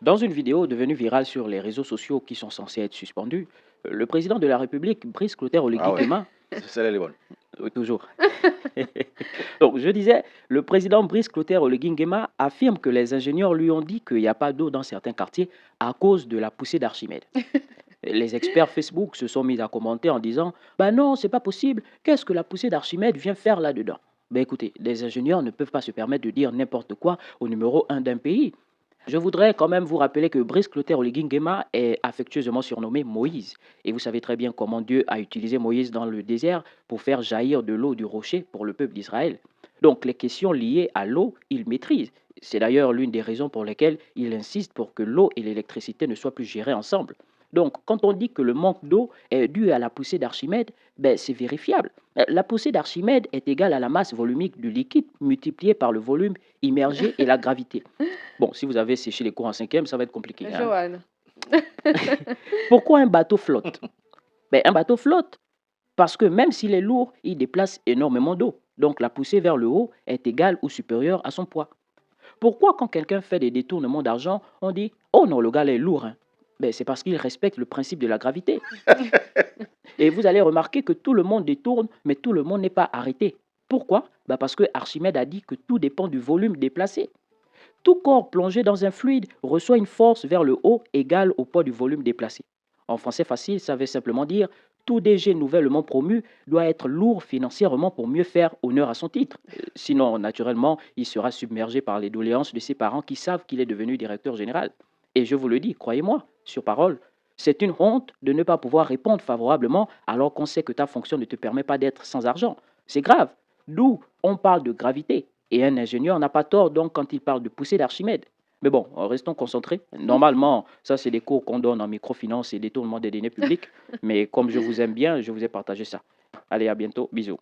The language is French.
Dans une vidéo devenue virale sur les réseaux sociaux qui sont censés être suspendus, le président de la République, Brice Clotaire Ah Oligui ouais, Nguema, celle-là, elle est bonne. toujours. Donc je disais, le président Brice Clotaire Oligui Nguema affirme que les ingénieurs lui ont dit qu'il n'y a pas d'eau dans certains quartiers à cause de la poussée d'Archimède. Les experts Facebook se sont mis à commenter en disant bah non, c'est pas possible, qu'est-ce que la poussée d'Archimède vient faire là-dedans? Ben écoutez, les ingénieurs ne peuvent pas se permettre de dire n'importe quoi au numéro un d'un pays. Je voudrais quand même vous rappeler que Brice Clotaire Oligui Nguema est affectueusement surnommé Moïse. Et vous savez très bien comment Dieu a utilisé Moïse dans le désert pour faire jaillir de l'eau du rocher pour le peuple d'Israël. Donc les questions liées à l'eau, il maîtrise. C'est d'ailleurs l'une des raisons pour lesquelles il insiste pour que l'eau et l'électricité ne soient plus gérées ensemble. Donc quand on dit que le manque d'eau est dû à la poussée d'Archimède, ben, c'est vérifiable. La poussée d'Archimède est égale à la masse volumique du liquide multipliée par le volume immergé et la gravité. Bon, si vous avez séché les cours en cinquième, ça va être compliqué, hein. Joanne. Pourquoi un bateau flotte? Ben, un bateau flotte parce que même s'il est lourd, il déplace énormément d'eau. Donc la poussée vers le haut est égale ou supérieure à son poids. Pourquoi quand quelqu'un fait des détournements d'argent, on dit «Oh non, le gars là est lourd, hein?» Ben, c'est parce qu'il respecte le principe de la gravité. Et vous allez remarquer que tout le monde détourne, mais tout le monde n'est pas arrêté. Pourquoi? Ben, parce que Archimède a dit que tout dépend du volume déplacé. Tout corps plongé dans un fluide reçoit une force vers le haut égale au poids du volume déplacé. En français facile, ça veut simplement dire tout DG nouvellement promu doit être lourd financièrement pour mieux faire honneur à son titre. Sinon, naturellement, il sera submergé par les doléances de ses parents qui savent qu'il est devenu directeur général. Et je vous le dis, croyez-moi, sur parole, c'est une honte de ne pas pouvoir répondre favorablement alors qu'on sait que ta fonction ne te permet pas d'être sans argent. C'est grave. D'où on parle de gravité. Et un ingénieur n'a pas tort donc quand il parle de poussée d'Archimède. Mais bon, restons concentrés. Normalement, ça c'est des cours qu'on donne en microfinance et détournement des deniers publics. Mais comme je vous aime bien, je vous ai partagé ça. Allez, à bientôt. Bisous.